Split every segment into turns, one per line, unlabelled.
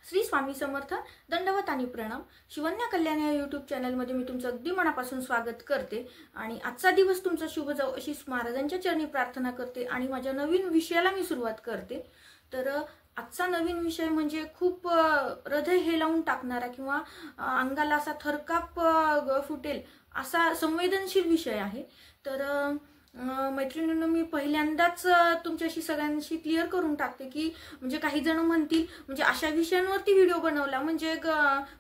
श्री स्वामी समर्थ. दंडवत आणि प्रणाम. शिवन्या कल्याण या यूट्यूब चॅनलमध्ये मी तुमचं अगदी मनापासून स्वागत करते आणि आजचा दिवस तुमचा शुभ जाओ अशी महाराजांच्या चरणी प्रार्थना करते आणि माझ्या नवीन विषयाला मी सुरुवात करते. तर आजचा नवीन विषय म्हणजे खूप हृदय हेलावून टाकणारा किंवा अंगाला असा थरकाप फुटेल असा संवेदनशील विषय आहे. तर मैत्रिणींनो, मी पहिल्यांदाच तुमच्याशी सगळ्यांशी क्लिअर करून टाकते की म्हणजे काही जण म्हणतील म्हणजे अशा विषयांवरती व्हिडिओ बनवला म्हणजे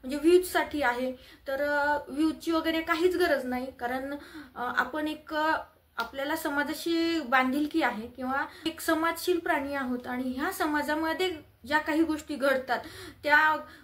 व्ह्यूज साठी आहे. तर व्ह्यूजची वगैरे काहीच गरज नाही, कारण आपण आपल्याला समाजाशी बांधिलकी आहे किंवा एक समाजशील प्राणी आहोत आणि ह्या समाजामध्ये ज्या काही गोष्टी घडतात त्या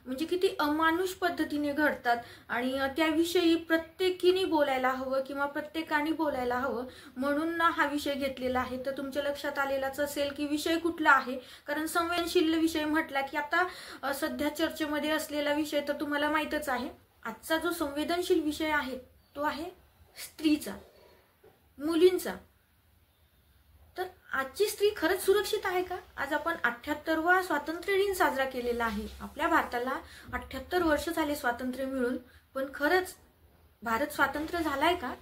म्हणजे किती अमानुष पद्धतीने घडतात आणि त्याविषयी प्रत्येकीने बोलायला हवं किंवा प्रत्येकाने बोलायला हवं म्हणून हा विषय घेतलेला आहे. तर तुमच्या लक्षात आलेलाच असेल की विषय कुठला आहे, कारण संवेदनशील विषय म्हटला की आता सध्या चर्चेमध्ये असलेला विषय तर तुम्हाला माहीतच आहे. आजचा जो संवेदनशील विषय आहे तो आहे स्त्रीचा, मुलींचा. तर आजची स्त्री खरंच सुरक्षित आहे का? आज आपण 78वा स्वातंत्र्य दिन साजरा केलेला आहे. आपल्या भारताला 78 वर्ष झाले स्वातंत्र्य मिळून, पण खरंच भारत स्वतंत्र झालाय का?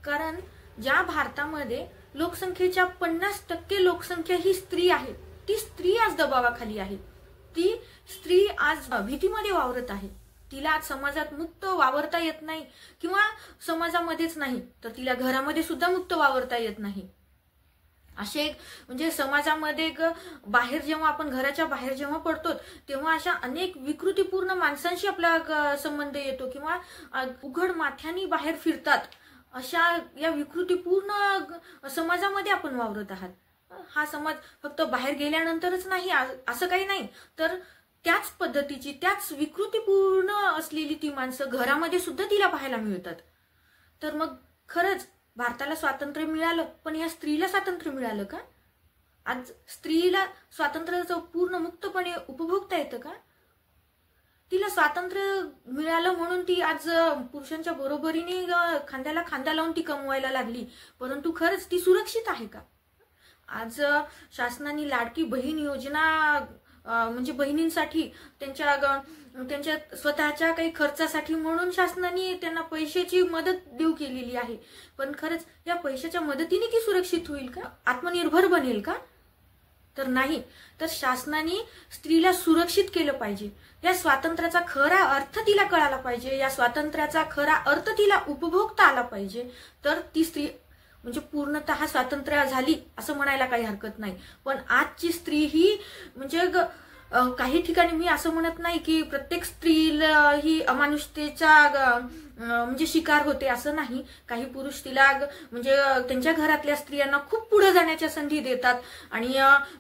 कारण ज्या भारतामध्ये लोकसंख्येच्या 50% लोकसंख्या ही स्त्री आहे, ती स्त्री आज दबावाखाली आहे. ती स्त्री आज भीतीमध्ये वावरत आहे. तिला आज समाजात मुक्त वावरता येत नाही किंवा समाजामध्येच नाही तर तिला घरामध्ये सुद्धा मुक्त वावरता येत नाही. असे म्हणजे समाजामध्ये बाहेर जेव्हा आपण घराच्या बाहेर जेव्हा पडतो तेव्हा अशा अनेक विकृतीपूर्ण माणसांशी आपला संबंध येतो किंवा उघड माथ्यानी बाहेर फिरतात. अशा या विकृतीपूर्ण समाजामध्ये आपण वावरत आहात. हा समाज फक्त बाहेर गेल्यानंतरच नाही असं काही नाही, तर त्याच पद्धतीची त्याच विकृतीपूर्ण असलेली ती माणसं घरामध्ये सुद्धा तिला पाहायला मिळतात. तर मग खरंच भारताला स्वातंत्र्य मिळालं, पण या स्त्रीला स्वातंत्र्य मिळालं का? आज स्त्रीला स्वातंत्र्याचं पूर्ण मुक्तपणे उपभोगता येतं का? तिला स्वातंत्र्य मिळालं म्हणून ती आज पुरुषांच्या बरोबरीने खांद्याला खांदा लावून ती कमवायला लागली, परंतु खरंच ती सुरक्षित आहे का? आज शासनाने लाडकी बहीण योजना म्हणजे बहिणींसाठी त्यांच्या स्वतःच्या काही खर्चासाठी म्हणून शासनाने त्यांना पैशाची मदत देऊ केलेली आहे. पण खरंच या पैशाच्या मदतीने ती सुरक्षित होईल का? आत्मनिर्भर बनेल का? तर नाही. तर शासनाने स्त्रीला सुरक्षित केलं पाहिजे. या स्वातंत्र्याचा खरा अर्थ तिला कळाला पाहिजे. या स्वातंत्र्याचा खरा अर्थ तिला उपभोगता आला पाहिजे. तर ती स्त्री म्हणजे पूर्णतः स्वातंत्र्य झाली असं म्हणायला काही हरकत नाही. पण आजची स्त्री ही म्हणजे काही ठिकाणी मी असं म्हणत नाही की प्रत्येक स्त्रीला ही अमानुषतेचा म्हणजे शिकार होते असं नाही. काही पुरुष तिला म्हणजे त्यांच्या घरातल्या स्त्रियांना खूप पुढे जाण्याच्या संधी देतात आणि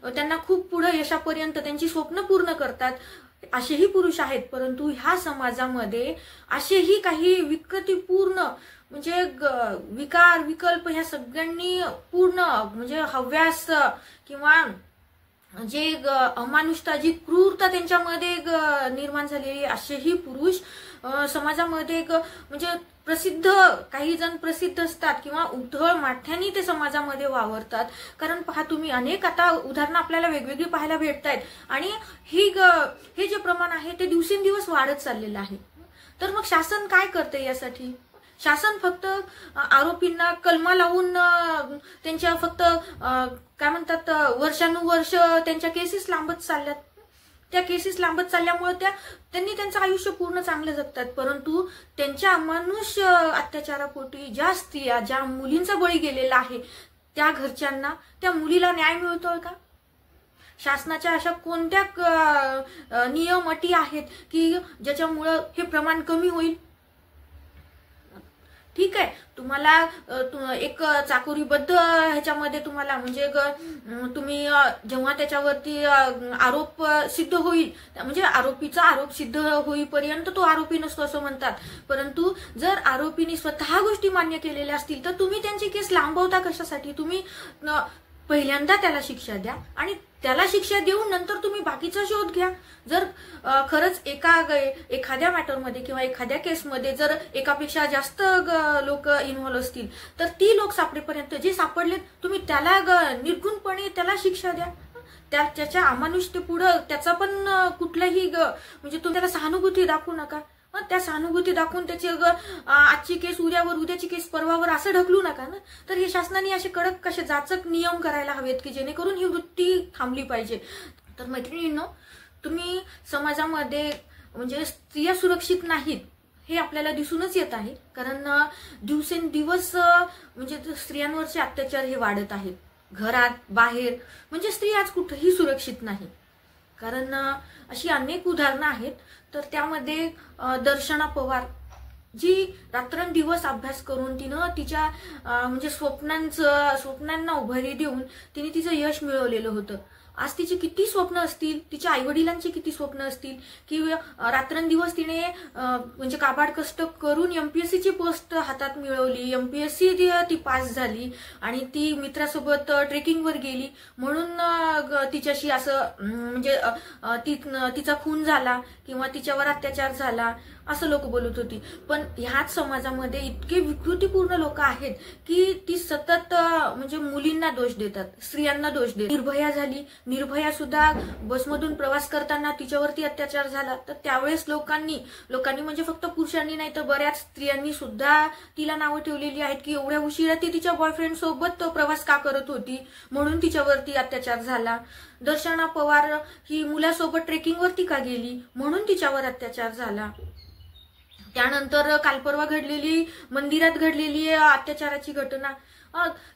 त्यांना खूप पुढे यशापर्यंत त्यांची स्वप्न पूर्ण करतात. असेही पुरुष आहेत. परंतु ह्या समाजामध्ये असेही काही विकृतीपूर्ण म्हणजे विकार विकल्प ह्या सगळ्यांनी पूर्ण म्हणजे हव्यास किंवा जे अमानुषता जी क्रूरता त्यांच्यामध्ये निर्माण झालेली असेही पुरुष समाजामध्ये म्हणजे प्रसिद्ध, काही जण प्रसिद्ध असतात किंवा उद्धळ माठ्यानी ते समाजामध्ये वावरतात. कारण पहा तुम्ही अनेक आता उदाहरणं आपल्याला वेगवेगळी पाहायला भेटत आहेत आणि हे जे प्रमाण आहे ते दिवसेंदिवस वाढत चाललेलं आहे. तर मग शासन काय करते यासाठी? शासन फक्त आरोपींना कलमा लावून त्यांच्या फक्त काय म्हणतात वर्षानुवर्ष त्यांच्या केसेस लांबत चालल्यात. त्या केसेस लांबत चालल्यामुळे त्यांनी त्यांचं आयुष्य पूर्ण चांगलं जगतात. परंतु त्यांच्या अमानुष अत्याचारापोटी ज्या स्त्रिया ज्या मुलींचा बळी गेलेला आहे त्या घरच्यांना त्या मुलीला न्याय मिळतोय का? शासनाच्या अशा कोणत्या नियम अटी आहेत की ज्याच्यामुळं हे प्रमाण कमी होईल? ठीक आहे, तुम्हाला एक चाकोरीबद्ध ह्याच्यामध्ये तुम्हाला म्हणजे तुम्ही जेव्हा त्याच्यावरती आरोप सिद्ध होईल म्हणजे आरोपीचा आरोप सिद्ध होईपर्यंत तो आरोपी नसतो असं म्हणतात. परंतु जर आरोपीने स्वतः गोष्टी मान्य केलेल्या असतील तर तुम्ही त्यांची केस लांबवता कशासाठी? तुम्ही पहिल्यांदा त्याला शिक्षा द्या आणि त्याला शिक्षा देऊन नंतर तुम्ही बाकीचा शोध घ्या. जर खरंच एखाद्या मॅटरमध्ये किंवा एखाद्या केसमध्ये जर एकापेक्षा जास्त लोक इन्व्हॉल्व असतील तर ती लोक सापडेपर्यंत जे सापडले तुम्ही त्याला निर्गुणपणे त्याला शिक्षा द्या. त्याच्या अमानुषतेपुढं त्याचा पण कुठलाही म्हणजे तुम्ही त्याला सहानुभूती दाखवू नका. त्या सहानुभूती दाखवून त्याची आजची केस उद्यावर, उद्याची केस परवावर असं ढकलू नका ना. तर हे शासनाने असे कडक कसे जाचक नियम करायला हवेत की जेणेकरून ही वृत्ती थांबली पाहिजे. तर मैत्रिणींनो, तुम्ही समाजामध्ये म्हणजे स्त्रिया सुरक्षित नाहीत हे आपल्याला दिसूनच येत आहे. कारण दिवसेंदिवस म्हणजे स्त्रियांवरचे अत्याचार हे वाढत आहेत, घरात बाहेर. म्हणजे स्त्री आज कुठेही सुरक्षित नाही. कारण अशी अनेक उदाहरणं आहेत. तर त्यामध्ये दर्शना पवार, जी रात्रंदिवस अभ्यास करून तिनं तिच्या म्हणजे स्वप्नांना उभारी देऊन तिने तिचं यश मिळवलेलं होतं. आज तिची किती स्वप्न असतील, तिच्या आईवडिलांची किती स्वप्न असतील की रात्रंदिवस तिने म्हणजे काबाड कष्ट करून एमपीएससीची पोस्ट हातात मिळवली, एमपीएससी ती पास झाली आणि ती मित्रासोबत ट्रेकिंगवर गेली म्हणून तिच्याशी असं म्हणजे तिचा खून झाला किंवा तिच्यावर अत्याचार झाला असं लोक बोलत होती. पण ह्याच समाजामध्ये इतके विकृतीपूर्ण लोक आहेत की ती सतत म्हणजे मुलींना दोष देतात, स्त्रियांना दोष देतात. निर्भया झाली, निर्भया सुद्धा बसमधून प्रवास करताना तिच्यावरती अत्याचार झाला. तर त्यावेळेस लोकांनी म्हणजे फक्त पुरुषांनी नाही तर बऱ्याच स्त्रियांनी सुद्धा तिला नावं ठेवलेली आहेत की एवढ्या उशिरा ती तिच्या बॉयफ्रेंड सोबत प्रवास का करत होती म्हणून तिच्यावरती अत्याचार झाला. दर्शना पवार ही मुलासोबत ट्रेकिंगवरती का गेली म्हणून तिच्यावर अत्याचार झाला. त्यानंतर कालपरवा घडलेली मंदिरात घडलेली अत्याचाराची घटना,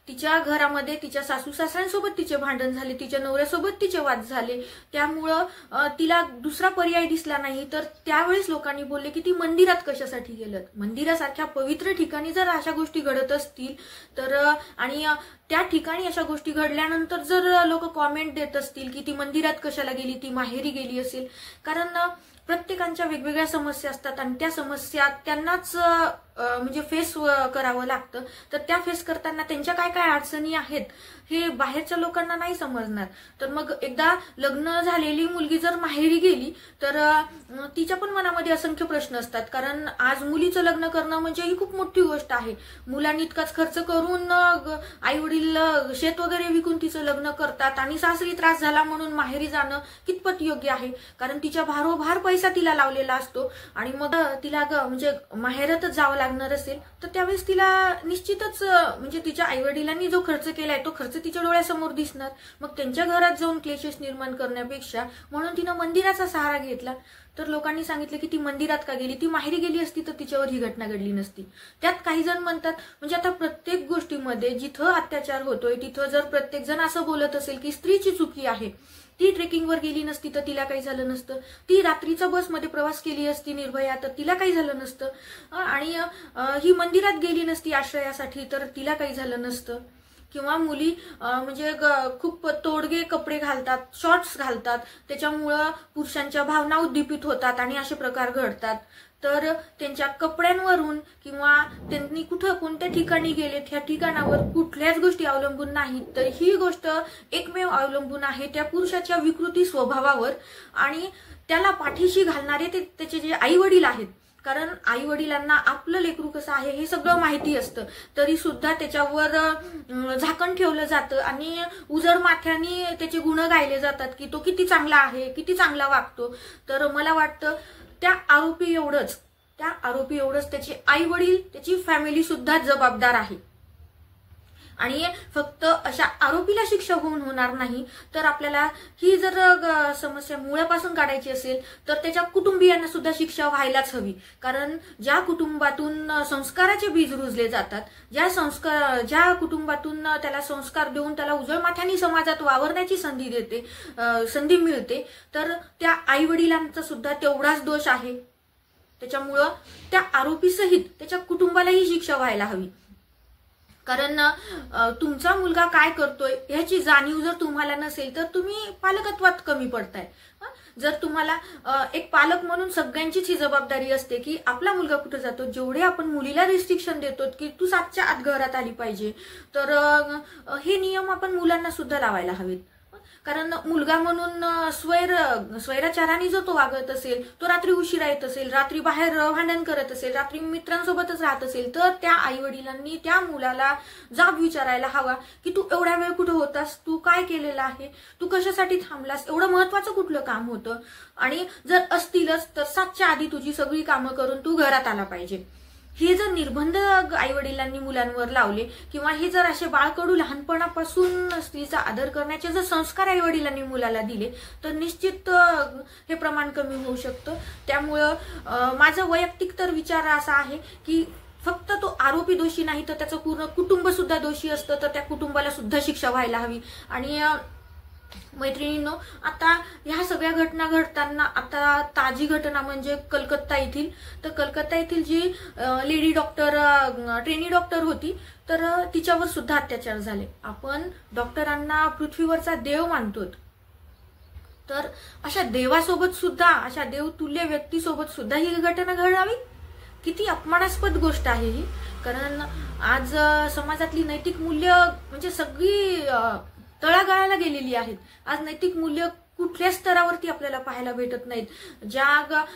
तिच्या घरामध्ये तिच्या सासू सासऱ्यांसोबत तिचे भांडण झाले, तिच्या नवऱ्यासोबत तिचे वाद झाले. त्यामुळं तिला दुसरा पर्याय दिसला नाही. तर त्यावेळेस लोकांनी बोलले की ती मंदिरात कशासाठी गेलं. मंदिरासारख्या पवित्र ठिकाणी जर अशा गोष्टी घडत असतील तर आणि त्या ठिकाणी अशा गोष्टी घडल्यानंतर जर लोक कॉमेंट देत असतील की ती मंदिरात कशाला गेली, ती माहेरी गेली असेल. कारण प्रत्येकांच्या वेगवेगळ्या समस्या असतात आणि त्या समस्या त्यांनाच म्हणजे फेस करावं लागतं. तर त्या फेस करताना त्यांच्या काय काय अडचणी आहेत हे बाहेरच्या लोकांना नाही समजणार. तर मग एकदा लग्न झालेली मुलगी जर माहेरी गेली तर तिच्या पण मनामध्ये असंख्य प्रश्न असतात. कारण आज मुलीचं लग्न करणं म्हणजे ही खूप मोठी गोष्ट आहे. मुलांनी इतकाच खर्च करून आई वडील शेत वगैरे विकून तिचं लग्न करतात आणि सासरी त्रास झाला म्हणून माहेरी जाणं कितपत योग्य आहे. कारण तिच्या भारोभार पैसा तिला लावलेला असतो आणि मग तिला म्हणजे माहेरातच जावं लागणार असेल तर त्यावेळेस तिला निश्चितच म्हणजे तिच्या आईवडिलांनी जो खर्च केलाय तो खर्च तिच्या डोळ्यासमोर दिसणार. मग त्यांच्या घरात जाऊन क्लेशेस निर्माण करण्यापेक्षा म्हणून तिनं मंदिराचा सहारा घेतला. तर लोकांनी सांगितलं की ती मंदिरात का गेली, ती माहेरी गेली असती तर तिच्यावर ही घटना घडली नसती. त्यात काही जण म्हणतात म्हणजे आता प्रत्येक गोष्टीमध्ये जिथं अत्याचार होतोय तिथं जर प्रत्येक जण असं बोलत असेल की स्त्रीची चुकी आहे, ती ट्रेकिंगवर गेली नसती तर तिला काही झालं नसतं, ती रात्रीचा बसमध्ये प्रवास केली असती निर्भया तर तिला काही झालं नसतं, आणि ही मंदिरात गेली नसती आश्रयासाठी तर तिला काही झालं नसतं. किंवा मुली म्हणजे खूप तोडगे कपडे घालतात, शॉर्ट्स घालतात, त्याच्यामुळं पुरुषांच्या भावना उद्दीपित होतात आणि असे प्रकार घडतात. तर त्यांच्या कपड्यांवरून किंवा त्यांनी कुठं कोणत्या ठिकाणी गेले त्या ठिकाणावर कुठल्याच गोष्टी अवलंबून नाहीत. तर ही गोष्ट एकमेव अवलंबून आहे त्या पुरुषाच्या विकृती स्वभावावर आणि त्याला पाठीशी घालणारे ते त्याचे जे आई वडील आहेत. कारण आई वडिलांना आपलं लेकरू कसं आहे हे सगळं माहिती असतं तरी सुद्धा त्याच्यावर झाकण ठेवलं जातं आणि उजळ माथ्याने त्याचे गुण गायले जातात की तो किती चांगला आहे, किती चांगला वागतो. तर मला वाटतं त्या आरोपी एवढंच त्याचे आई वडील, त्याची फॅमिली सुद्धा जबाबदार आहे. आणि फक्त अशा आरोपीला शिक्षा होऊन होणार नाही तर आपल्याला ही जर समस्या मुळापासून काढायची असेल तर त्याच्या कुटुंबियांना सुद्धा शिक्षा व्हायलाच हवी. कारण ज्या कुटुंबातून संस्काराचे बीज रुजले जातात, ज्या कुटुंबातून त्याला संस्कार देऊन त्याला उजळ माथ्याने समाजात वावरण्याची संधी मिळते तर त्या आई वडिलांचा सुद्धा तेवढाच दोष आहे. त्याच्यामुळं त्या आरोपीसहित त्याच्या कुटुंबालाही शिक्षा व्हायला हवी. कारण तुमचा मुलगा काय करतोय ह्याची जाणीव जर तुम्हाला नसेल तर तुम्ही पालकत्वात कमी पडताय. जर तुम्हाला एक पालक म्हणून सगळ्यांचीच ही जबाबदारी असते की आपला मुलगा कुठे जातो, जेवढे आपण मुलीला रिस्ट्रिक्शन देतो की तू 7च्या आत घरात आली पाहिजे तर हे नियम आपण मुलांना सुद्धा लावायला हवेत. कारण मुलगा म्हणून स्वैराचाराने जर तो वागत असेल, तो रात्री उशिरा येत असेल, रात्री बाहेर भांडण करत असेल, रात्री मित्रांसोबतच राहत असेल, तर त्या आई वडिलांनी त्या मुलाला जाब विचारायला हवा की तू एवढा वेळ कुठे होतास, तू काय केलेलं आहे, तू कशासाठी थांबलास, एवढं महत्वाचं कुठलं काम होतं, आणि जर असतीलच तर 7च्या आधी तुझी सगळी कामं करून तू घरात आला पाहिजे. हे जर निर्बंध आई वडिलांनी मुलांवर लावले, किंवा हे जर असे बाळकडू लहानपणापासून स्त्रीचा आदर करण्याचे जर संस्कार आई वडिलांनी मुलाला दिले, तर निश्चित हे प्रमाण कमी होऊ शकतं. त्यामुळं माझा वैयक्तिक तर विचार असा आहे की फक्त तो आरोपी दोषी नाही तर त्याचं पूर्ण कुटुंब सुद्धा दोषी असतं, तर त्या कुटुंबाला सुद्धा शिक्षा व्हायला हवी. आणि मैत्रिणींनो, आता ह्या सगळ्या घटना घडताना आता ताजी घटना म्हणजे कलकत्ता येथील, तर कलकत्ता येथील जी लेडी डॉक्टर ट्रेनी डॉक्टर होती, तर तिच्यावर सुद्धा अत्याचार झाले. आपण डॉक्टरांना पृथ्वीवरचा देव मानतो, तर अशा देवासोबत सुद्धा, अशा देवतुल्य व्यक्तीसोबत सुद्धा ही घटना घडावी, किती अपमानास्पद गोष्ट आहे ही. कारण आज समाजातली नैतिक मूल्य म्हणजे सगळी तळागाळाला गेलेली आहेत. आज नैतिक मूल्य कुठल्या स्तरावरती आपल्याला पाहायला भेटत नाहीत. ज्या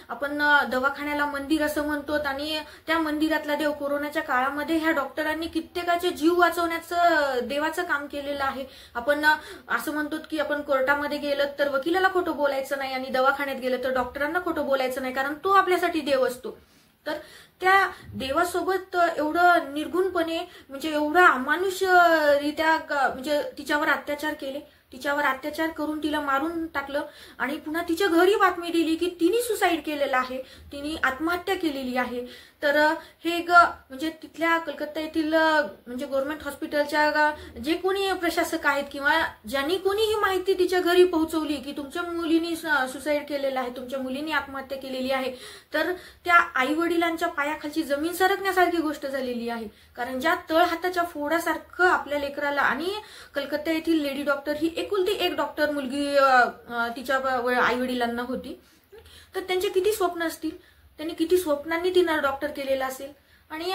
आपण दवाखान्याला मंदिर असं म्हणतो, आणि त्या मंदिरातला देव, कोरोनाच्या काळामध्ये ह्या डॉक्टरांनी कित्येकाचे जीव वाचवण्याचं देवाचं काम केलेलं आहे. आपण असं म्हणतो की आपण कोर्टामध्ये गेलं तर वकिलाला खोटं बोलायचं नाही, आणि दवाखान्यात गेलं तर डॉक्टरांना खोटं बोलायचं नाही, कारण तो आपल्यासाठी देव असतो. तर त्या देवासोबत एवढं निर्गुणपणे, म्हणजे एवढा अमानुषरित्या म्हणजे तिच्यावर अत्याचार केले, तिच्यावर अत्याचार करून तिला मारून टाकलं, आणि पुन्हा तिच्या घरी बातमी दिली की तिने सुसाईड केलेलं आहे, तिने आत्महत्या केलेली आहे. तर हे म्हणजे तिथल्या कलकत्ता येथील म्हणजे गव्हर्नमेंट हॉस्पिटलच्या जे कोणी प्रशासक आहेत, किंवा ज्यांनी कोणी ही माहिती तिच्या घरी पोहोचवली की तुमच्या मुलीने सुसाईड केलेलं आहे, तुमच्या मुलीने आत्महत्या केलेली आहे, तर त्या आई वडिलांच्या पायाखालची जमीन सरकण्यासारखी गोष्ट झालेली आहे. कारण ज्या तळ हाताच्या फोडासारखं आपल्या लेकराला, आणि कलकत्ता येथील लेडी डॉक्टर ही एकुलती एक डॉक्टर मुलगी तिच्या आई वडिलांना होती, तर त्यांचे किती स्वप्न असतील, त्यांनी किती स्वप्नांनी तिनं डॉक्टर केलेलं असेल, आणि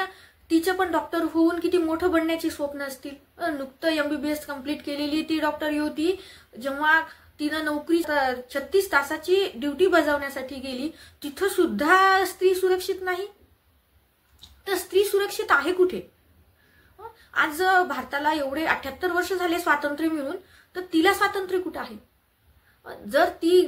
तिचं पण डॉक्टर होऊन किती मोठं बनण्याची स्वप्न असतील. नुकतं MBBS कंप्लीट केलेली ती डॉक्टर होती, जेव्हा तिनं नोकरी 36 तासाची ड्युटी बजावण्यासाठी गेली, तिथं सुद्धा स्त्री सुरक्षित नाही. तर स्त्री सुरक्षित आहे कुठे? आज भारताला एवढे 78 वर्ष झाले स्वातंत्र्य मिळून, तर तिला स्वातंत्र्य कुठं आहे? जर ती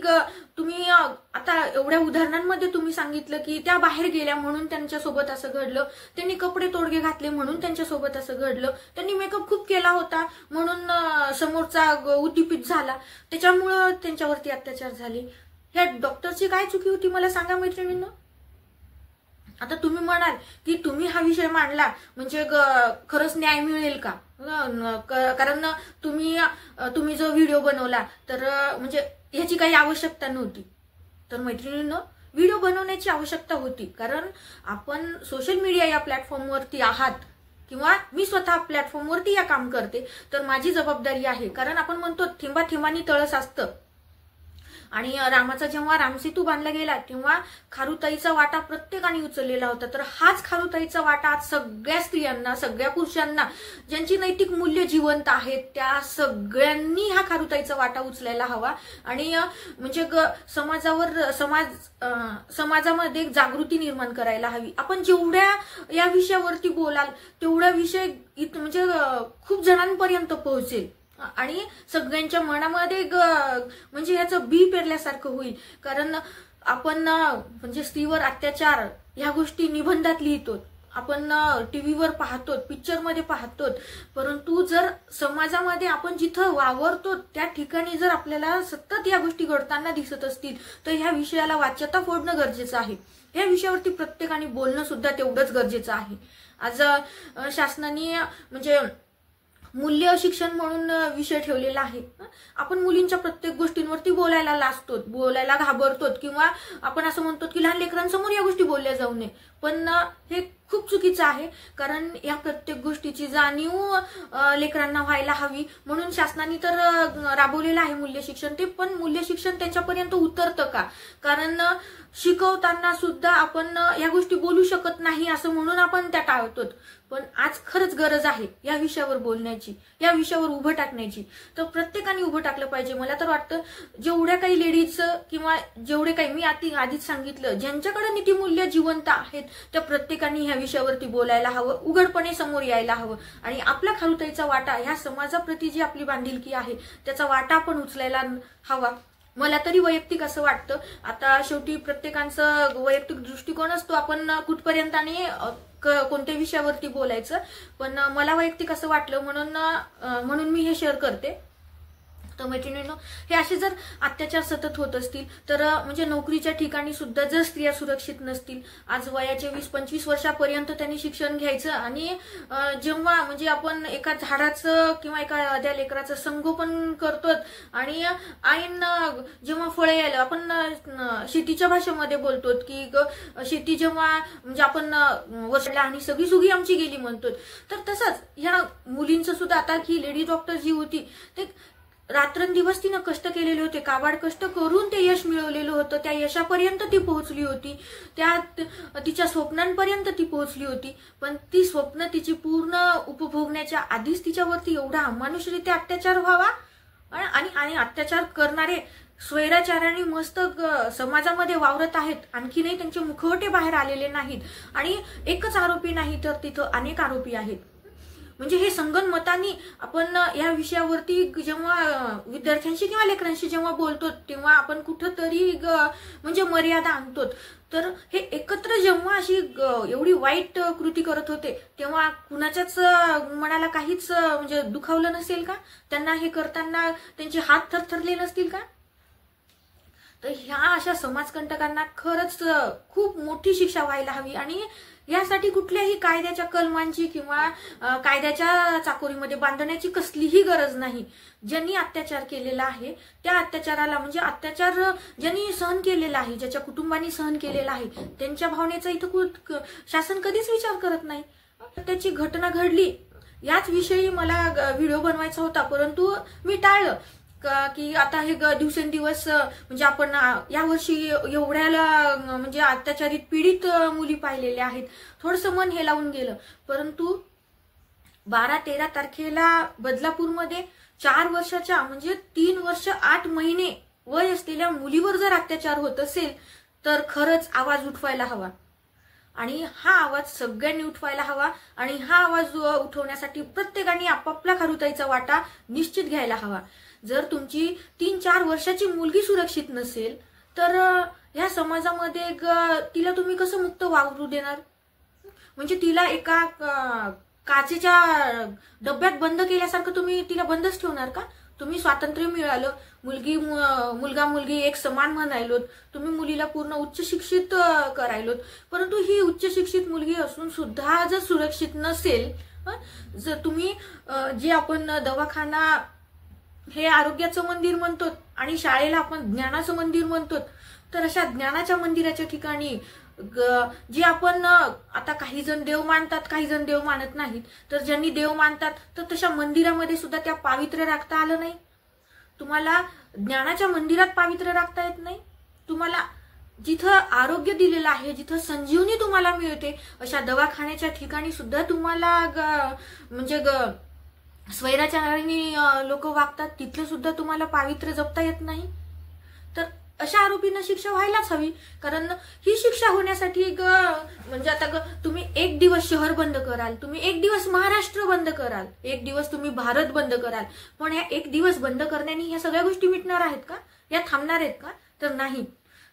तुम्ही आता एवढ्या उदाहरणांमध्ये तुम्ही सांगितलं की त्या बाहेर गेल्या म्हणून त्यांच्यासोबत असं घडलं, त्यांनी कपडे तोडगे घातले म्हणून त्यांच्यासोबत असं घडलं, त्यांनी मेकअप खूप केला होता म्हणून समोरचा उद्दीपित झाला, त्याच्यामुळं त्यांच्यावरती अत्याचार झाले. ह्या डॉक्टरची काय चुकी होती मला सांगा मैत्रिणींनो. आता तुम्ही म्हणाल की तुम्ही हा विषय मांडला म्हणजे खरंच न्याय मिळेल का? कारण तुम्ही जो व्हिडिओ बनवला तर म्हणजे ह्याची काही आवश्यकता नव्हती. तर मैत्रिणींनो, व्हिडिओ बनवण्याची आवश्यकता होती, कारण आपण सोशल मीडिया या प्लॅटफॉर्मवरती आहात, किंवा मी स्वतः प्लॅटफॉर्मवरती या काम करते, तर माझी जबाबदारी आहे. कारण आपण म्हणतो थेंबा थेंबानी तळ साचतं, आणि रामाचा जेव्हा रामसेतू बांधला गेला तेव्हा खारुताईचा वाटा प्रत्येकाने उचललेला होता. तर हाच खारुताईचा वाटा आज सगळ्या स्त्रियांना, सगळ्या पुरुषांना ज्यांची नैतिक मूल्य जिवंत आहेत त्या सगळ्यांनी हा खारुताईचा वाटा उचलायला हवा. आणि म्हणजे समाजामध्ये जागृती निर्माण करायला हवी. आपण जेवढ्या या विषयावरती बोलाल तेवढा विषय म्हणजे खूप जणांपर्यंत पोहोचेल, आणि सगळ्यांच्या मनामध्ये म्हणजे याचं बी पेरल्यासारखं होईल. कारण आपण म्हणजे स्त्रीवर अत्याचार ह्या गोष्टी निबंधात लिहितो, आपण टीव्हीवर पाहतो, पिक्चरमध्ये पाहतो, परंतु जर समाजामध्ये आपण जिथं वावरतो त्या ठिकाणी जर आपल्याला सतत या गोष्टी घडताना दिसत असतील तर ह्या विषयाला वाच्यता फोडणं गरजेचं आहे. ह्या विषयावरती प्रत्येकाने बोलणं सुद्धा तेवढंच गरजेचं आहे. आज शासनाने म्हणजे मूल्य शिक्षण म्हणून विषय ठेवलेला आहे. आपण मुलींच्या प्रत्येक गोष्टींवरती बोलायला लाजतो, बोलायला घाबरतो, किंवा आपण असं म्हणतो की लहान लेकरांसमोर या गोष्टी बोलल्या जाऊ नये, पण हे खूप चुकीचं आहे, कारण या प्रत्येक गोष्टीची जाणीव लेकरांना व्हायला हवी म्हणून शासनाने तर राबवलेलं आहे मूल्य शिक्षण. ते पण मूल्य शिक्षण त्यांच्यापर्यंत उतरतं का? कारण शिकवताना सुद्धा आपण या गोष्टी बोलू शकत नाही असं म्हणून आपण त्या टाळतो. पण आज खरंच गरज आहे या विषयावर बोलण्याची, या विषयावर उभं टाकण्याची. तर प्रत्येकाने उभं टाकलं पाहिजे. मला तर वाटतं जेवढ्या काही लेडीज किंवा जेवढे काही मी आधीच सांगितलं, ज्यांच्याकडे नीतिमूल्य जिवंत आहेत त्या प्रत्येकाने ह्या विषयावरती बोलायला हवं, उघडपणे समोर यायला हवं आणि आपला खारुताईचा वाटा, ह्या समाजाप्रती जी आपली बांधिलकी आहे त्याचा वाटा आपण उचलायला हवा. मला तरी वैयक्तिक असं वाटतं. आता शेवटी प्रत्येकांचं वैयक्तिक दृष्टिकोन असतो आपण कुठपर्यंत आणि कोणत्या विषयावरती बोलायचं, पण मला वैयक्तिक असं वाटलं म्हणून मी हे शेअर करते. तर मैत्रिणींनो, हे असे जर अत्याचार सतत होत असतील तर म्हणजे नोकरीच्या ठिकाणी सुद्धा जर स्त्रिया सुरक्षित नसतील, आज वयाच्या 20-25 वर्षापर्यंत त्यांनी शिक्षण घ्यायचं आणि जेव्हा म्हणजे आपण एका झाडाचं किंवा एखाद्या लेकराचं संगोपन करतो आणि ऐन जेव्हा फळं यायला, आपण शेतीच्या भाषेमध्ये बोलतो की शेती जेव्हा म्हणजे आपण वर्षाला आणि सगळी सुगी आमची गेली म्हणतो, तर तसंच ह्या मुलींचं सुद्धा, आता ही लेडी डॉक्टर जी होती ते रात्रंदिवस तिनं कष्ट केलेले होते, काबाड कष्ट करून ते यश मिळवलेलं होतं, त्या यशापर्यंत ती पोहोचली होती, तिच्या स्वप्नांपर्यंत ती पोहोचली होती. पण ती स्वप्न तिची पूर्ण उपभोगण्याच्या आधीच तिच्यावरती एवढा अमानुषरीत्या अत्याचार व्हावा आणि अत्याचार करणारे स्वैराचाराने मस्त समाजामध्ये वावरत आहेत, आणखीनही त्यांचे मुखवटे बाहेर आलेले नाहीत आणि एकच आरोपी नाही तर तिथं अनेक आरोपी आहेत. म्हणजे हे संगनमतानी आपण या विषयावरती जेव्हा विद्यार्थ्यांशी किंवा लेकरांशी जेव्हा बोलतो तेव्हा आपण कुठंतरी म्हणजे मर्यादा आणतो. तर हे एकत्र जेव्हा अशी एवढी वाईट कृती करत होते तेव्हा कुणाच्याच मनाला काहीच म्हणजे दुखावलं नसेल का? त्यांना हे करताना त्यांचे हात थरथरले नसतील का? तर ह्या अशा समाजकंटकांना खरंच खूप मोठी शिक्षा व्हायला हवी आणि यासाठी कुठल्याही कायद्याच्या कलमांची किंवा कायद्याच्या चाकोरीमध्ये बांधण्याची कसलीही गरज नाही. ज्यांनी अत्याचार केलेला आहे त्या अत्याचाराला, म्हणजे अत्याचार ज्यांनी सहन केलेला आहे, ज्याच्या कुटुंबाने सहन केलेला आहे, त्यांच्या भावनेचा इथं शासन कधीच विचार करत नाही. त्याची घटना घडली याच विषयी मला व्हिडिओ बनवायचा होता, परंतु मी टाळलं की आता हे दिवसेंदिवस म्हणजे आपण यावर्षी एवढ्याला म्हणजे अत्याचारित पीडित मुली पाहिलेल्या आहेत, थोडंसं मन हे लावून गेलं. परंतु 12-13 तारखेला बदलापूरमध्ये 4 वर्षाच्या म्हणजे 3 वर्ष 8 महिने वय असलेल्या मुलीवर जर अत्याचार होत असेल तर खरंच आवाज उठवायला हवा आणि हा आवाज सगळ्यांनी उठवायला हवा आणि हा आवाज उठवण्यासाठी प्रत्येकाने आपापला खारुताईचा वाटा निश्चित घ्यायला हवा. जर तुमची 3-4 वर्षाची मुलगी सुरक्षित नसेल तर ह्या समाजामध्ये तिला तुम्ही कसं मुक्त वावरू देणार? म्हणजे तिला एका काचेच्या डब्यात बंद केल्यासारखं तुम्ही तिला बंदच ठेवणार का? तुम्ही स्वातंत्र्य मिळालं, मुलगा मुलगी एक समान म्हणायलोत, तुम्ही मुलीला पूर्ण उच्च शिक्षित करायलोत, परंतु ही उच्च शिक्षित मुलगी असून सुद्धा जर सुरक्षित नसेल, जर तुम्ही जे आपण दवाखाना हे आरोग्याचं मंदिर म्हणतो आणि शाळेला आपण ज्ञानाचं मंदिर म्हणतो, तर अशा ज्ञानाच्या मंदिराच्या ठिकाणी जे आपण आता काही जण देव मानतात, काही जण देव मानत नाहीत, तर ज्यांनी देव मानतात तर तशा मंदिरामध्ये सुद्धा त्या पावित्र्य राखता आलं नाही. तुम्हाला ज्ञानाच्या मंदिरात पावित्र्य राखता येत नाही. तुम्हाला जिथं आरोग्य दिलेलं आहे, जिथं संजीवनी तुम्हाला मिळते, अशा दवाखान्याच्या ठिकाणी सुद्धा तुम्हाला म्हणजे स्वैराचाराने लोक वागतात, तिथलं सुद्धा तुम्हाला पावित्र्य जपता येत नाही. तर अशा आरोपींना शिक्षा व्हायलाच हवी. कारण ही शिक्षा होण्यासाठी म्हणजे आता तुम्ही एक दिवस शहर बंद कराल, तुम्ही एक दिवस महाराष्ट्र बंद कराल, एक दिवस तुम्ही भारत बंद कराल, पण या एक दिवस बंद करण्याने ह्या सगळ्या गोष्टी मिटणार आहेत का? या थांबणार आहेत का? तर नाही.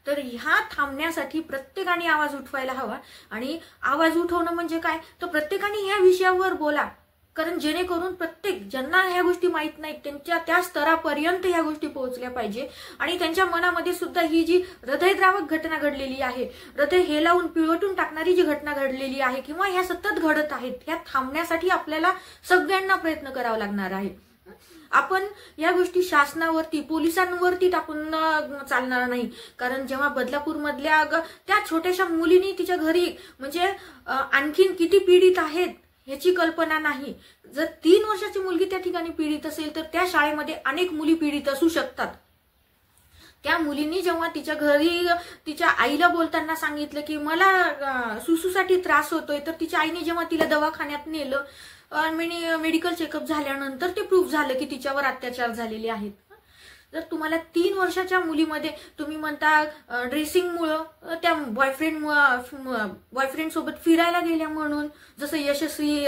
तर ह्या थांबण्यासाठी प्रत्येकाने आवाज उठवायला हवा आणि आवाज उठवणं म्हणजे काय, तर प्रत्येकाने ह्या विषयावर बोला. कारण जेणेकरून प्रत्येक ज्यांना ह्या गोष्टी माहित नाहीत त्यांच्या त्या स्तरापर्यंत ह्या गोष्टी पोहोचल्या पाहिजे आणि त्यांच्या मनामध्ये सुद्धा ही जी हृदयद्रावक घटना घडलेली आहे, हृदय हेलावून पिळवटून टाकणारी जी घटना घडलेली आहे किंवा ह्या सतत घडत आहेत, ह्या थांबण्यासाठी आपल्याला सगळ्यांना प्रयत्न करावा लागणार आहे. आपण या गोष्टी शासनावरती, पोलिसांवरती टाकून चालणार नाही. कारण जेव्हा बदलापूर मधल्या त्या छोट्याशा मुलीनी तिच्या घरी म्हणजे आणखीन किती पीडित आहेत ह्याची कल्पना नाही. जर 3 वर्षाची मुलगी त्या ठिकाणी पीडित असेल तर त्या शाळेमध्ये अनेक मुली पीडित असू शकतात. त्या मुलींनी जेव्हा तिच्या घरी तिच्या आईला बोलताना सांगितलं की मला सुसूसाठी त्रास होतोय, तर तिच्या आईने जेव्हा तिला दवाखान्यात नेलं, मेडिकल चेकअप झाल्यानंतर ते प्रूफ झालं की तिच्यावर अत्याचार झालेले आहेत. जर तुम्हाला 3 वर्षाच्या मुलीमध्ये तुम्ही म्हणता ड्रेसिंगमुळं, त्या बॉयफ्रेंड सोबत फिरायला गेल्या म्हणून, जसं यशस्वी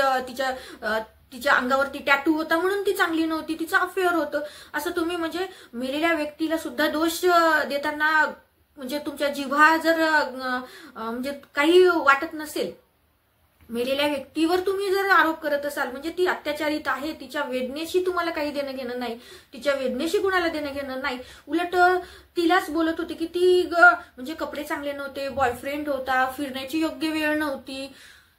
तिच्या अंगावरती टॅटू होता म्हणून ती चांगली नव्हती, तिचं अफेअर होतं, असं तुम्ही म्हणजे मेलेल्या व्यक्तीला सुद्धा दोष देताना म्हणजे तुमच्या जिव्हा जर म्हणजे काही वाटत नसेल, मेलेल्या व्यक्तीवर तुम्ही जर आरोप करत असाल म्हणजे ती अत्याचारित आहे, तिच्या वेदनेशी तुम्हाला काही देणं घेणं नाही, तिच्या वेदनेशी कुणाला देणं घेणं नाही. उलट तिलाच बोलत होते की ती म्हणजे कपडे चांगले नव्हते, बॉयफ्रेंड होता, फिरण्याची योग्य वेळ नव्हती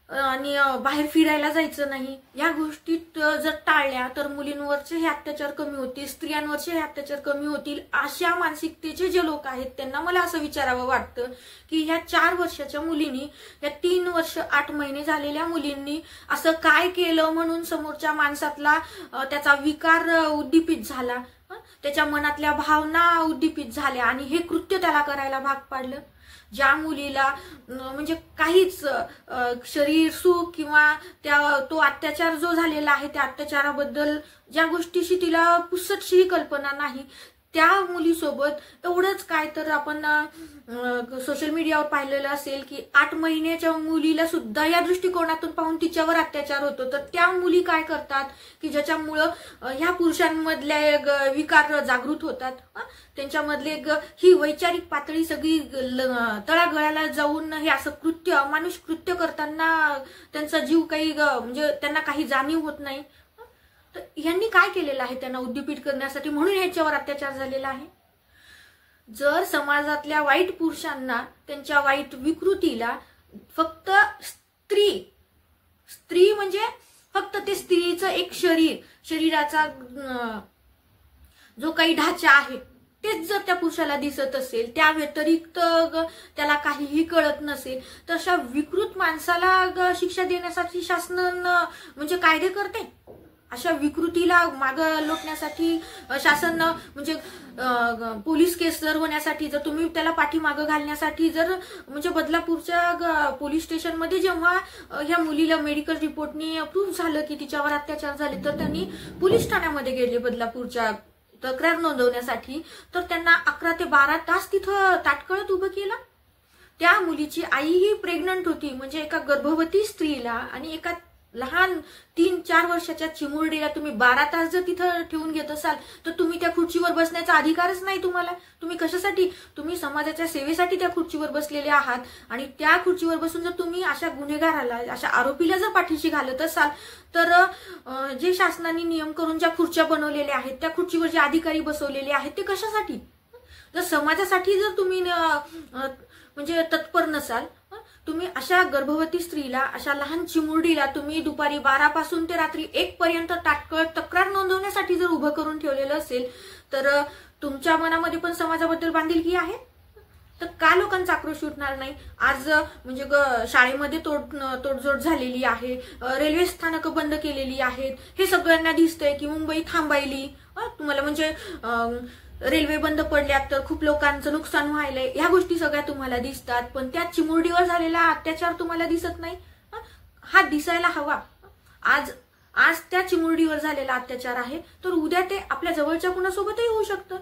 आणि बाहेर फिरायला जायचं नाही. या गोष्टीत जर टाळल्या तर मुलींवरचे हे अत्याचार कमी होतील, स्त्रियांवरचे हे अत्याचार कमी होतील. अशा मानसिकतेचे जे लोक आहेत त्यांना मला असं विचारावं वाटतं की ह्या 4 वर्षाच्या मुलींनी, या 3 वर्ष 8 महिने झालेल्या मुलींनी असं काय केलं म्हणून समोरच्या माणसातला त्याचा विकार उद्दीपित झाला, त्याच्या मनातल्या भावना उद्दीपित झाल्या आणि हे कृत्य त्याला करायला भाग पाडलं. ज्या मुलीला म्हणजे काहीच शरीर सुख किंवा तो अत्याचार जो झालेला आहे त्या अत्याचाराबद्दल ज्या गोष्टीशी तिला पुसटशी कल्पना नाही, त्या मुलीसोबत एवढंच काय तर आपण सोशल मीडियावर पाहिलेलं असेल की 8 महिन्याच्या मुलीला सुद्धा या दृष्टिकोनातून पाहून तिच्यावर अत्याचार होतो. तर त्या मुली काय करतात की ज्याच्यामुळं ह्या पुरुषांमधल्या विकार जागृत होतात, त्यांच्यामधले ही वैचारिक पातळी सगळी तळागळाला जाऊन हे असं कृत्य, अमानुष कृत्य करताना त्यांचा जीव काही म्हणजे त्यांना काही जाणीव होत नाही. तर यांनी काय केलेलं आहे त्यांना उद्दीपित करण्यासाठी, म्हणून ह्याच्यावर अत्याचार झालेला आहे. जर समाजातल्या वाईट पुरुषांना, त्यांच्या वाईट विकृतीला फक्त स्त्री म्हणजे फक्त ते स्त्रीचं एक शरीराचा जो काही ढाचा आहे तेच जर त्या पुरुषाला दिसत असेल, त्या व्यतिरिक्त त्याला काहीही कळत नसेल, तर अशा विकृत माणसाला शिक्षा देण्यासाठी शासन म्हणजे कायदे करते. अशा विकृतीला माग लोटण्यासाठी शासन म्हणजे पोलीस केस जर होण्यासाठी, जर तुम्ही त्याला पाठीमागं घालण्यासाठी जर म्हणजे बदलापूरच्या पोलीस स्टेशनमध्ये जेव्हा ह्या मुलीला मेडिकल रिपोर्टनी प्रूफ झालं की तिच्यावर अत्याचार झाले, तर त्यांनी पोलीस ठाण्यामध्ये गेले बदलापूरच्या तक्रार नोंदवण्यासाठी. तर त्यांना 11 ते 12 तास तिथं ताटकळत उभं केलं. त्या मुलीची आई ही प्रेग्नंट होती, म्हणजे एका गर्भवती स्त्रीला आणि एका लहान 3-4 वर्षाच्या चिमुरडीला तुम्ही 12 तास जर तिथं ठेवून घेत असाल तर तुम्ही त्या खुर्चीवर बसण्याचा अधिकारच नाही तुम्हाला. तुम्ही कशासाठी, तुम्ही समाजाच्या सेवेसाठी त्या खुर्चीवर बसलेले आहात आणि त्या खुर्चीवर बसून जर तुम्ही अशा गुन्हेगाराला, अशा आरोपीला जर पाठीशी घालत असाल तर जे शासनाने नियम करून ज्या खुर्च्या बनवलेल्या आहेत, त्या खुर्चीवर जे अधिकारी बसवलेले आहेत ते कशासाठी? जर समाजासाठी जर तुम्ही म्हणजे तत्पर नसाल, तुम्ही अशा गर्भवती स्त्रीला, अशा लहान चिमुरडीला तुम्ही दुपारी 12 पासून ते रात्री 1 पर्यंत ताटकळत तक्रार नोंदवण्यासाठी जर उभं करून ठेवलेलं असेल तर तुमच्या मनामध्ये पण समाजाबद्दल बांधिलकी आहे? तर का लोकांचा आक्रोश उठणार नाही? आज म्हणजे शाळेमध्ये तोडजोड झालेली आहे, रेल्वे स्थानकं बंद केलेली आहेत, हे सगळ्यांना दिसतंय की मुंबई थांबायली. तुम्हाला म्हणजे रेल्वे बंद पडल्यात तर खूप लोकांचं नुकसान व्हायलंय, ह्या गोष्टी सगळ्या तुम्हाला दिसतात, पण त्या चिमुरडीवर झालेला अत्याचार तुम्हाला दिसत नाही. हा दिसायला हवा. आज त्या चिमुरडीवर झालेला अत्याचार आहे तर उद्या ते आपल्या जवळच्या कुणासोबतही होऊ शकतं.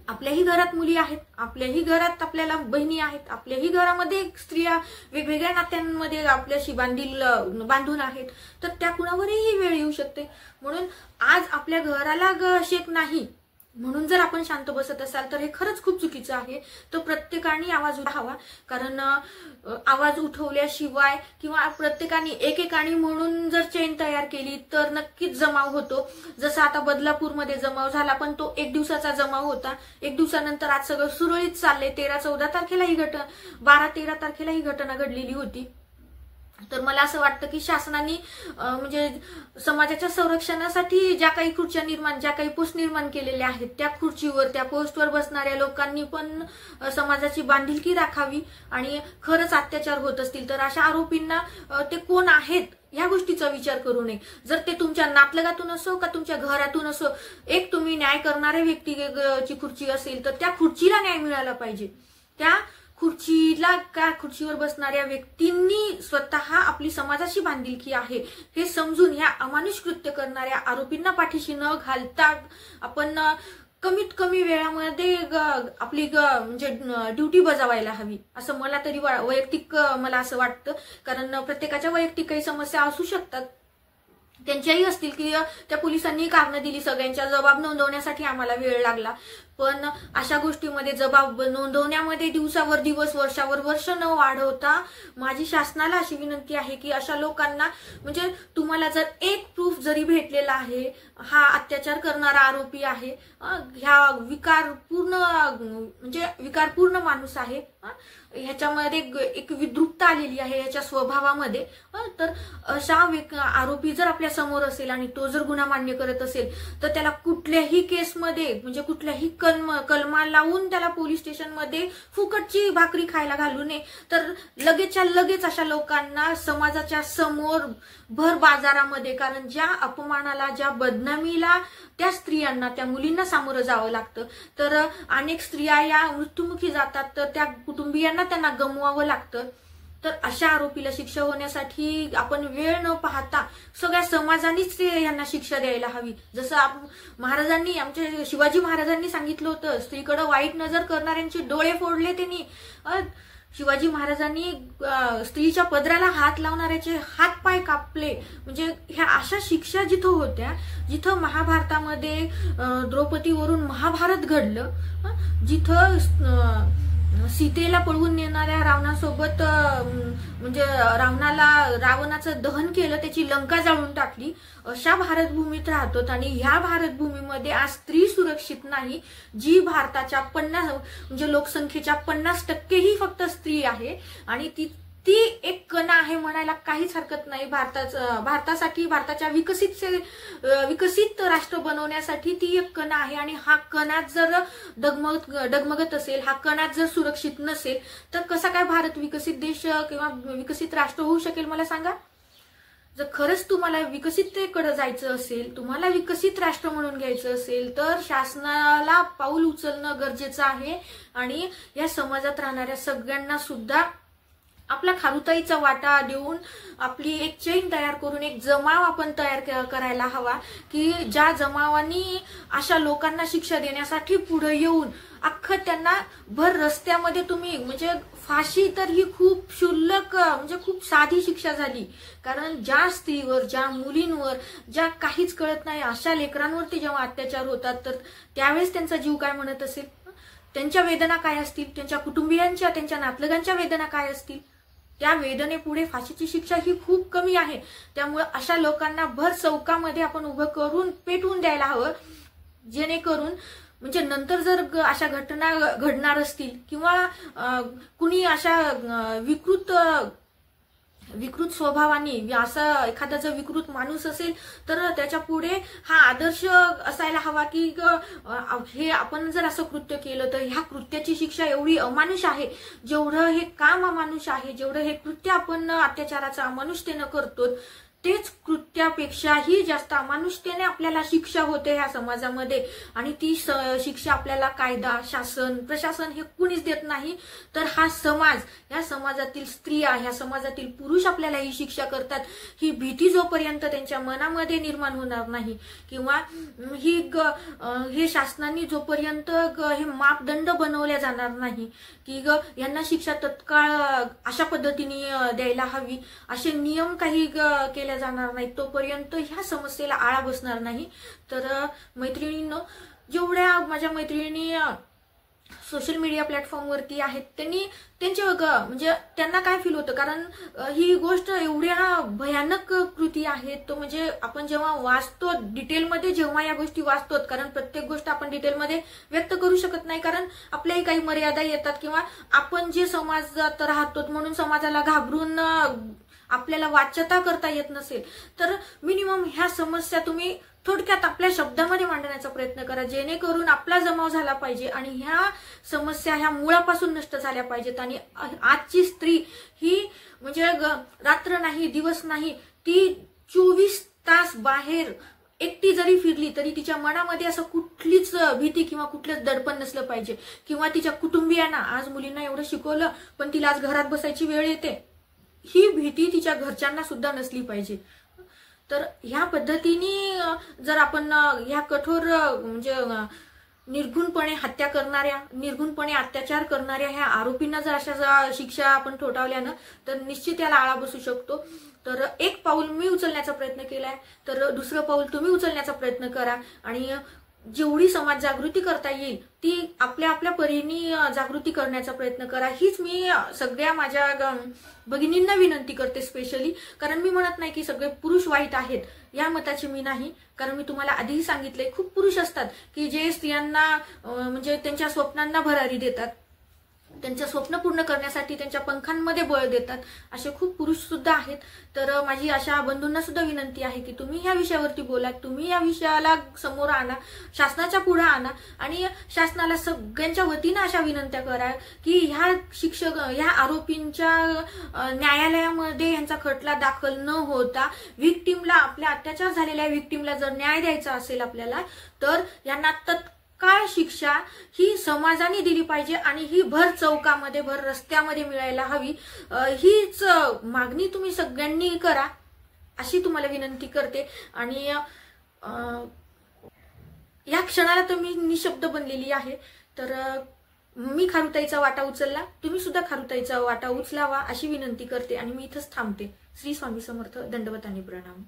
आपल्याही घरात मुली आहेत, आपल्याही घरात आपल्याला बहिणी आहेत, आपल्याही घरामध्ये स्त्रिया वेगवेगळ्या नात्यांमध्ये आपल्याशी बांधून आहेत, तर त्या कुणावरही वेळ येऊ शकते. म्हणून आज आपल्या घराला शेक नाही म्हणून जर आपण शांत बसत असाल तर हे खरंच खूप चुकीचं आहे. तर प्रत्येकाने आवाज उठवावा, कारण आवाज उठवल्याशिवाय किंवा प्रत्येकाने एकेकाने म्हणून जर चेन तयार केली तर नक्कीच जमाव होतो. जसं आता बदलापूरमध्ये जमाव झाला, पण तो 1 दिवसाचा जमाव होता. 1 दिवसानंतर आज सगळं सुरळीत चाललंय. 13-14 तारखेला ही 12-13 तारखेला ही घटना घडलेली होती. तर मला असं वाटतं की शासनाने म्हणजे समाजाच्या संरक्षणासाठी ज्या काही खुर्च्या निर्माण, ज्या काही पोस्ट निर्माण केलेल्या आहेत, त्या खुर्चीवर, त्या पोस्टवर बसणाऱ्या लोकांनी पण समाजाची बांधिलकी राखावी आणि खरंच अत्याचार होत असतील तर अशा आरोपींना ते कोण आहेत ह्या गोष्टीचा विचार करू नये. जर ते तुमच्या नातलगातून असो का तुमच्या घरातून असो, एक तुम्ही न्याय करणाऱ्या व्यक्तीची खुर्ची असेल तर त्या खुर्चीला न्याय मिळाला पाहिजे. त्या खुर्चीवर बसणाऱ्या व्यक्तींनी स्वतः आपली समाजाची बांधिलकी आहे हे समजून ह्या अमानुष कृत्य करणाऱ्या आरोपींना पाठीशी न घालता आपण कमीत कमी वेळामध्ये आपली म्हणजे ड्युटी बजावायला हवी असं मला तरी वैयक्तिक मला असं वाटतं. कारण प्रत्येकाच्या वैयक्तिक काही समस्या असू शकतात, त्यांच्याही असतील की त्या पोलिसांनी कारणं दिली, सगळ्यांच्या जबाब नोंदवण्यासाठी आम्हाला वेळ लागला, पण अशा गोष्टीमध्ये जबाब नोंदवण्यामध्ये दिवसावर दिवस, वर्षावर वर्ष न वाढवता माझी शासनाला अशी विनंती आहे की अशा लोकांना म्हणजे तुम्हाला जर एक प्रूफ जरी भेटलेला आहे, हा अत्याचार करणारा आरोपी आहे, ह्या विकारपूर्ण माणूस आहे, ह्याच्यामध्ये एक विद्रुपता आलेली आहे ह्याच्या स्वभावामध्ये, तर अशा आरोपी जर आपल्या समोर असेल आणि तो जर गुन्हा मान्य करत असेल तर त्याला कुठल्याही केसमध्ये म्हणजे कुठल्याही कलमा लावून त्याला पोलीस स्टेशनमध्ये फुकटची भाकरी खायला घालू नये, तर लगेचच्या लगेच अशा लोकांना समाजाच्या समोर भर बाजारामध्ये, कारण ज्या अपमानाला, ज्या बदनामीला त्या स्त्रियांना, त्या मुलींना सामोरं जावं लागतं, तर अनेक स्त्रिया या मृत्युमुखी जातात, तर त्या कुटुंबियांना त्यांना गमवावं लागतं. तर अशा आरोपीला शिक्षा होण्यासाठी आपण वेळ न पाहता सगळ्या समाजानेच यांना शिक्षा द्यायला हवी. जसं महाराजांनी, आमच्या शिवाजी महाराजांनी सांगितलं होतं, स्त्रीकडे वाईट नजर करणाऱ्यांचे डोळे फोडले त्यांनी. शिवाजी महाराजांनी स्त्रीच्या पदराला हात लावणाऱ्याचे हात पाय कापले. म्हणजे ह्या अशा शिक्षा जिथं होत्या, जिथं महाभारतामध्ये द्रौपदीवरून महाभारत घडलं, जिथं सीतेला पळवून नेणाऱ्या रावणासोबत म्हणजे रावणाचं दहन केलं, त्याची लंका जाळून टाकली, अशा भारतभूमीत राहतो. आणि ह्या भारतभूमीमध्ये आज स्त्री सुरक्षित नाही, जी भारताच्या 50 म्हणजे लोकसंख्येच्या 50% ही फक्त स्त्री आहे आणि ती एक कणा आहे म्हणायला काहीच हरकत नाही. भारतासाठी, भारताच्या विकसित राष्ट्र बनवण्यासाठी ती एक कणा आहे. आणि हा कणात जर डगमगत असेल, हा कणात जर सुरक्षित नसेल तर कसा काय भारत विकसित देश किंवा विकसित राष्ट्र होऊ शकेल मला सांगा. जर खरंच तुम्हाला विकसिततेकडे जायचं असेल, तुम्हाला विकसित राष्ट्र म्हणून घ्यायचं असेल तर शासनाला पाऊल उचलणं गरजेचं आहे आणि या समाजात राहणाऱ्या सगळ्यांना सुद्धा आपला खारुताईचा वाटा देऊन आपली एक चेन तयार करून एक जमाव आपण तयार करायला हवा की ज्या जमावानी अशा लोकांना शिक्षा देण्यासाठी पुढे येऊन अख्खं त्यांना भर रस्त्यामध्ये तुम्ही म्हणजे फाशी तर ही खूप क्षुल्लक म्हणजे खूप साधी शिक्षा झाली. कारण ज्या स्त्रीवर, ज्या मुलींवर, ज्या काहीच कळत नाही अशा लेकरांवरती जेव्हा अत्याचार होतात तर त्यावेळेस त्यांचा जीव काय म्हणत असेल, त्यांच्या वेदना काय असतील, त्यांच्या कुटुंबियांच्या, त्यांच्या नातलगांच्या वेदना काय असतील. त्या वेदनेपुढे फाशीची शिक्षा ही खूप कमी आहे. त्यामुळे अशा लोकांना भर चौकामध्ये आपण उभं करून पेटवून द्यायला हवं, जेणेकरून म्हणजे नंतर जर अशा घटना घडणार असतील किंवा कुणी अशा विकृत स्वभावाने असं एखादा जर विकृत माणूस असेल तर त्याच्या पुढे हा आदर्श असायला हवा की हे आपण जर असं कृत्य केलं तर ह्या कृत्याची शिक्षा एवढी अमानुष आहे, जेवढं हे काम अमानुष आहे, जेवढं हे कृत्य आपण अत्याचाराचं अमानुषतेनं करतो तेच कृत्यापेक्षाही जास्त अमानुषतेने आपल्याला शिक्षा होते ह्या समाजामध्ये. आणि ती शिक्षा आपल्याला कायदा, शासन, प्रशासन हे कुणीच देत नाही, तर हा समाज, ह्या समाजातील स्त्रिया, ह्या समाजातील पुरुष आपल्याला ही शिक्षा करतात. ही भीती जोपर्यंत त्यांच्या मनामध्ये निर्माण होणार नाही किंवा हे शासनाने जोपर्यंत हे मापदंड बनवले जाणार नाही की यांना शिक्षा तत्काळ अशा पद्धतीने द्यायला हवी, असे नियम काही केले जाणार नाही, तोपर्यंत ह्या समस्येला आळा बसणार नाही. तर मैत्रिणींनो, जेवढ्या माझ्या मैत्रिणी सोशल मीडिया प्लॅटफॉर्मवरती आहेत त्यांचे म्हणजे त्यांना काय फील होतं, कारण ही गोष्ट एवढ्या भयानक कृती आहेत. तो म्हणजे आपण जेव्हा वाचतो डिटेलमध्ये, जेव्हा या गोष्टी वाचतो, कारण प्रत्येक गोष्ट आपण डिटेलमध्ये व्यक्त करू शकत नाही, कारण आपल्याही काही मर्यादा येतात किंवा आपण जे समाजात राहतो म्हणून समाजाला घाबरून आपल्याला वाच्यता करता येत नसेल तर मिनिमम ह्या समस्या तुम्ही थोडक्यात आपल्या शब्दामध्ये मांडण्याचा प्रयत्न करा, जेणेकरून आपला जमाव झाला पाहिजे आणि ह्या समस्या ह्या मुळापासून नष्ट झाल्या पाहिजेत. आणि आजची स्त्री ही म्हणजे रात्र नाही दिवस नाही, ती 24 तास बाहेर एकटी जरी फिरली तरी तिच्या मनामध्ये असं कुठलीच भीती किंवा कुठलंच दडपण नसलं पाहिजे, किंवा तिच्या कुटुंबियांना आज मुलींना एवढं शिकवलं पण तिला आज घरात बसायची वेळ येते, ही भीती तिच्या घरच्यांना सुद्धा नसली पाहिजे. तर ह्या पद्धतीने जर आपण ह्या कठोर म्हणजे निर्घुणपणे हत्या करणाऱ्या, निर्घुणपणे अत्याचार करणाऱ्या ह्या आरोपींना जर अशा शिक्षा आपण ठोठावल्या तर निश्चित याला आळा बसू शकतो. तर एक पाऊल मी उचलण्याचा प्रयत्न केलाय, तर दुसरं पाऊल तुम्ही उचलण्याचा प्रयत्न करा आणि जेवढी समाज जागृती करता येईल ती आपल्या आपल्या परीने जागृती करण्याचा प्रयत्न करा. हीच मी सगळ्या माझ्या भगिनींना विनंती करते स्पेशली. कारण मी म्हणत नाही की सगळे पुरुष वाईट आहेत, या मताची मी नाही. कारण मी तुम्हाला आधीही सांगितलंय, खूप पुरुष असतात की जे स्त्रियांना म्हणजे त्यांच्या स्वप्नांना भरारी देतात, त्यांचं स्वप्न पूर्ण करण्यासाठी त्यांच्या पंखांमध्ये बळ देतात, असे खूप पुरुष सुद्धा आहेत. तर माझी अशा बंधूंना सुद्धा विनंती आहे की तुम्ही ह्या विषयावरती बोला, तुम्ही या विषयाला समोर आणा, शासनाच्या पुढे आणा आणि शासनाला सगळ्यांच्या वतीनं अशा विनंत्या करा की ह्या आरोपींच्या न्यायालयामध्ये यांचा खटला दाखल न होता विक्टिमला, आपल्या अत्याचार झालेल्या विक्टिमला जर न्याय द्यायचा असेल आपल्याला, तर यांना काय शिक्षा ही समाजाने दिली पाहिजे आणि ही भर चौकामध्ये, भर रस्त्यामध्ये मिळायला हवी. हीच मागणी तुम्ही सगळ्यांनी करा अशी तुम्हाला विनंती करते. आणि या क्षणाला तर मी निशब्द बनलेली आहे. तर मी खारुताईचा वाटा उचलला, तुम्ही सुद्धा खारुताईचा वाटा उचलावा अशी विनंती करते आणि मी इथंच थांबते. श्री स्वामी समर्थ. दंडवत आणि प्रणाम.